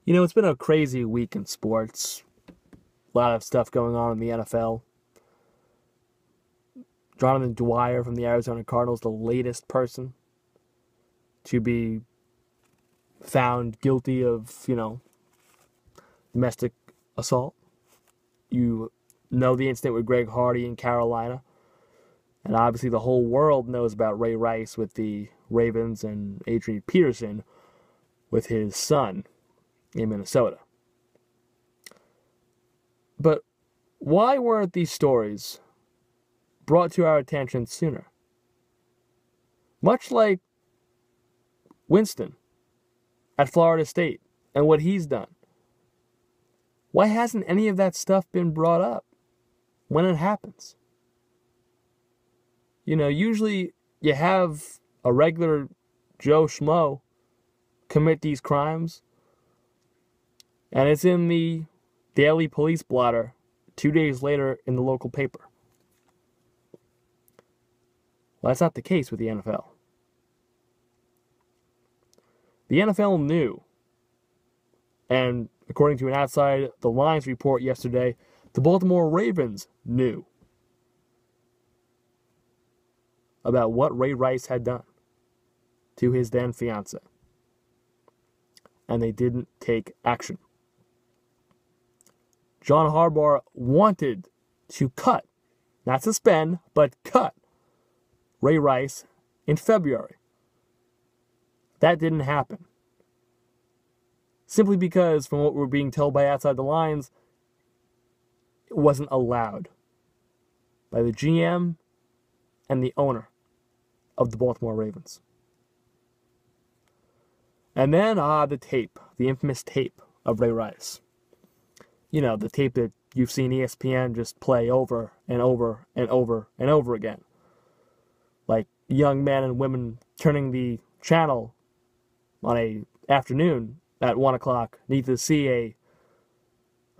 You know, it's been a crazy week in sports. A lot of stuff going on in the NFL. Jonathan Dwyer from the Arizona Cardinals, the latest person to be found guilty of, domestic assault. You know the incident with Greg Hardy in Carolina. And obviously the whole world knows about Ray Rice with the Ravens and Adrian Peterson with his son in Minnesota. But why weren't these stories brought to our attention sooner? Much like Winston at Florida State and what he's done. Why hasn't any of that stuff been brought up when it happens? Usually you have a regular Joe Schmo commit these crimes, and it's in the daily police blotter 2 days later in the local paper. Well, that's not the case with the NFL. The NFL knew, and according to an Outside the Lines report yesterday, the Baltimore Ravens knew about what Ray Rice had done to his then fiancée. And they didn't take action. John Harbaugh wanted to cut, not suspend, but cut Ray Rice in February. That didn't happen. Simply because, from what we're being told by Outside the Lines, it wasn't allowed by the GM and the owner of the Baltimore Ravens. And then, the tape, the infamous tape of Ray Rice. The tape that you've seen ESPN just play over and over and over and over again. Like young men and women turning the channel on a afternoon at 1 o'clock need to see a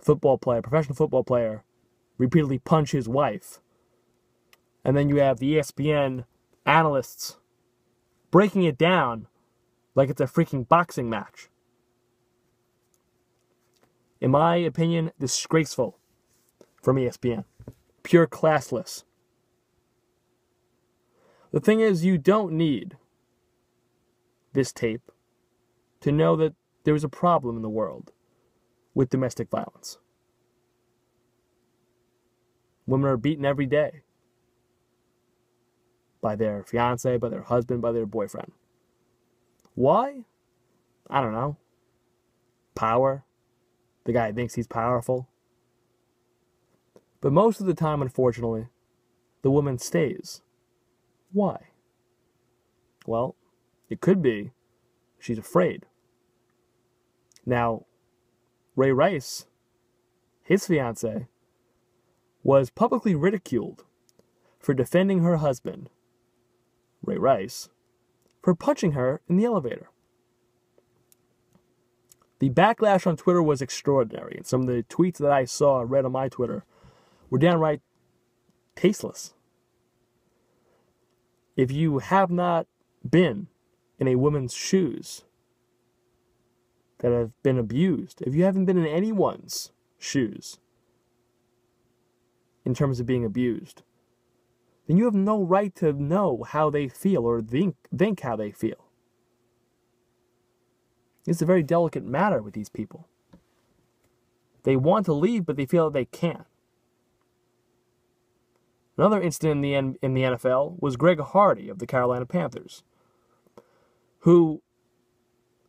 professional football player, repeatedly punch his wife. And then you have the ESPN analysts breaking it down like it's a freaking boxing match. In my opinion, disgraceful from ESPN. Pure classless. The thing is, you don't need this tape to know that there is a problem in the world with domestic violence. Women are beaten every day by their fiancé, by their husband, by their boyfriend. Why? I don't know. Power. The guy thinks he's powerful. But most of the time, unfortunately, the woman stays. Why? Well, it could be she's afraid. Now, Ray Rice, his fiancée, was publicly ridiculed for defending her husband, Ray Rice, for punching her in the elevator. The backlash on Twitter was extraordinary, and some of the tweets that I saw and read on my Twitter were downright tasteless. If you have not been in a woman's shoes that have been abused, if you haven't been in anyone's shoes in terms of being abused, then you have no right to know how they feel or think how they feel. It's a very delicate matter with these people. They want to leave, but they feel that they can't. Another incident in the NFL was Greg Hardy of the Carolina Panthers, who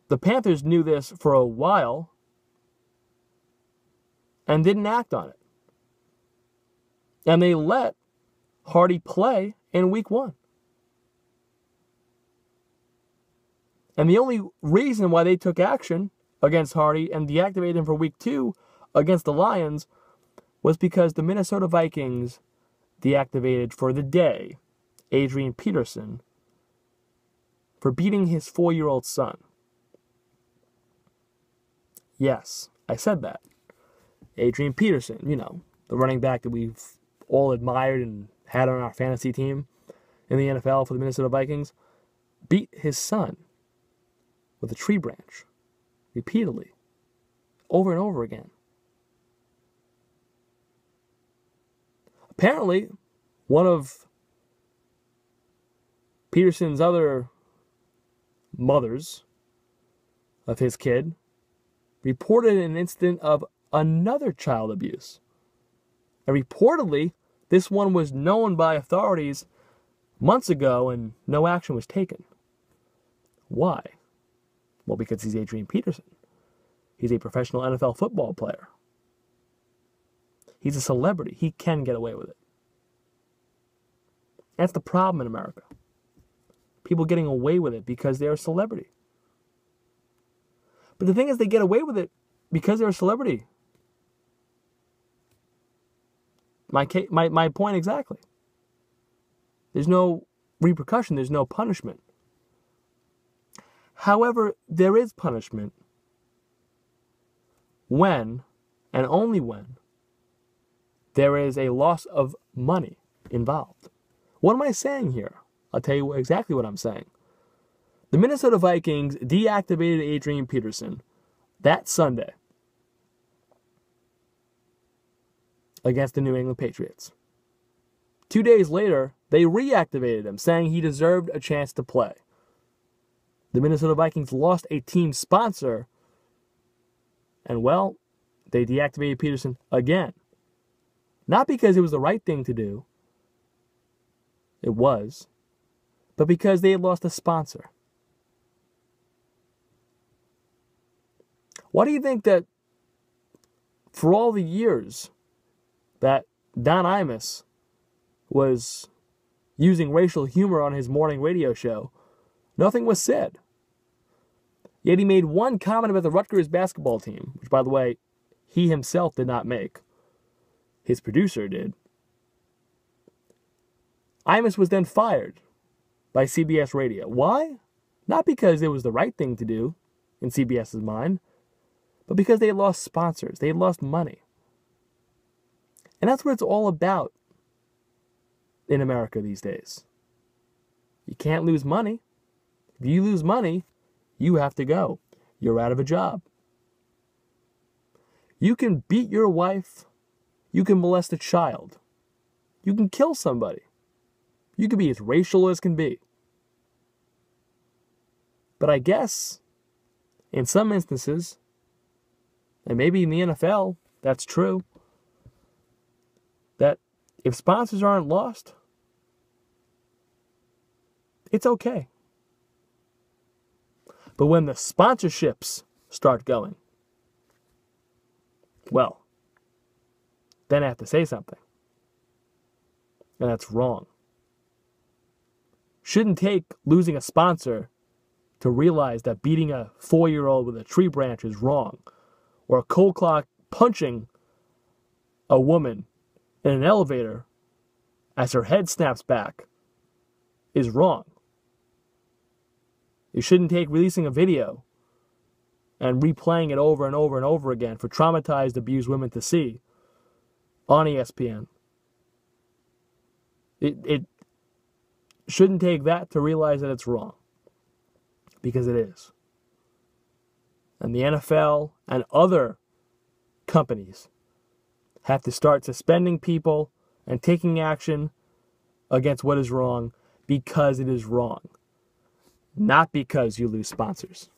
the Panthers knew this for a while and didn't act on it. And they let Hardy play in week 1. And the only reason why they took action against Hardy and deactivated him for week 2 against the Lions was because the Minnesota Vikings deactivated for the day Adrian Peterson for beating his 4-year-old son. Yes, I said that. Adrian Peterson, the running back that we've all admired and had on our fantasy team in the NFL for the Minnesota Vikings, beat his son with a tree branch repeatedly over and over again. Apparently, one of Peterson's other mothers of his kid reported an incident of another child abuse. And reportedly, this one was known by authorities months ago and no action was taken. Why? Well, because he's Adrian Peterson. He's a professional NFL football player. He's a celebrity. He can get away with it. That's the problem in America. People getting away with it because they're a celebrity. But the thing is, they get away with it because they're a celebrity. My point exactly. There's no repercussion. There's no punishment. However, there is punishment when, and only when, there is a loss of money involved. What am I saying here? I'll tell you exactly what I'm saying. The Minnesota Vikings deactivated Adrian Peterson that Sunday against the New England Patriots. 2 days later, they reactivated him, saying he deserved a chance to play. The Minnesota Vikings lost a team sponsor, and well, they deactivated Peterson again. Not because it was the right thing to do. It was. But because they had lost a sponsor. Why do you think that for all the years that Don Imus was using racial humor on his morning radio show, nothing was said? Yet he made one comment about the Rutgers basketball team, which, by the way, he himself did not make. His producer did. Imus was then fired by CBS Radio. Why? Not because it was the right thing to do in CBS's mind, but because they had lost sponsors. They had lost money. And that's what it's all about in America these days. You can't lose money. If you lose money, you have to go. You're out of a job. You can beat your wife. You can molest a child. You can kill somebody. You can be as racial as can be. But I guess, in some instances, and maybe in the NFL, that's true, that if sponsors aren't lost, it's okay. But when the sponsorships start going, well, then I have to say something. And that's wrong. Shouldn't take losing a sponsor to realize that beating a 4-year-old with a tree branch is wrong. Or a cold clock punching a woman in an elevator as her head snaps back is wrong. You shouldn't take releasing a video and replaying it over and over and over again for traumatized, abused women to see on ESPN. It shouldn't take that to realize that it's wrong. Because it is. And the NFL and other companies have to start suspending people and taking action against what is wrong because it is wrong. Not because you lose sponsors.